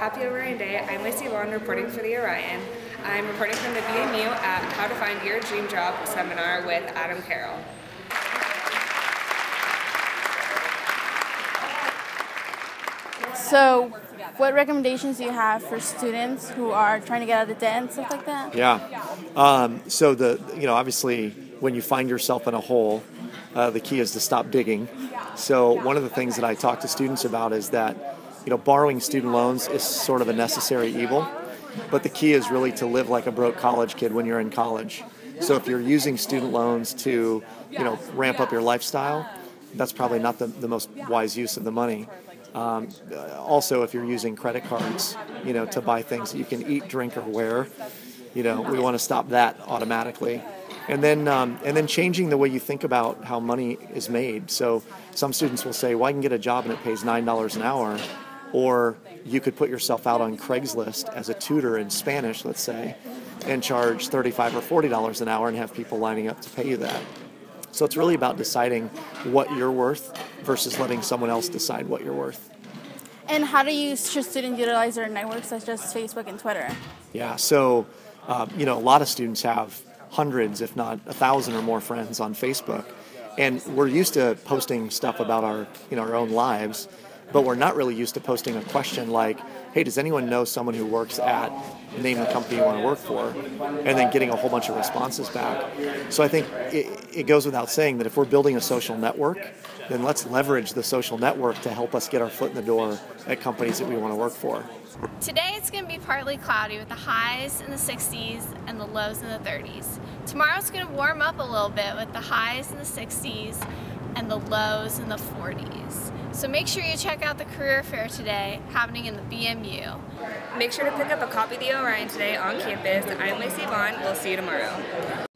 Happy Orion Day. I'm Lacey Vaughan reporting for the Orion. I'm reporting from the BMU at How to Find Your Dream Job seminar with Adam Carroll. So, what recommendations do you have for students who are trying to get out of debt and stuff like that? Yeah. Obviously, when you find yourself in a hole, the key is to stop digging. So one of the things that I talk to students about is that, borrowing student loans is sort of a necessary evil, but the key is really to live like a broke college kid when you're in college. So if you're using student loans to, ramp up your lifestyle, that's probably not the most wise use of the money. Also, if you're using credit cards, to buy things that you can eat, drink, or wear, we want to stop that automatically. And then changing the way you think about how money is made. So some students will say, well, I can get a job and it pays $9 an hour. Or you could put yourself out on Craigslist as a tutor in Spanish, let's say, and charge $35 or $40 an hour and have people lining up to pay you that. So it's really about deciding what you're worth versus letting someone else decide what you're worth. And how should students utilize their networks such as Facebook and Twitter? Yeah, so, a lot of students have hundreds, if not 1,000 or more friends on Facebook. And we're used to posting stuff about our own lives, but we're not really used to posting a question like, hey, does anyone know someone who works at, name the company you want to work for, and then getting a whole bunch of responses back. So I think it goes without saying that if we're building a social network, then let's leverage the social network to help us get our foot in the door at companies that we want to work for. Today it's going to be partly cloudy with the highs in the 60s and the lows in the 30s. Tomorrow's going to warm up a little bit with the highs in the 60s and the lows in the 40s. So make sure you check out the career fair today happening in the BMU. Make sure to pick up a copy of the Orion today on campus. I'm Lacey Vaughan. We'll see you tomorrow.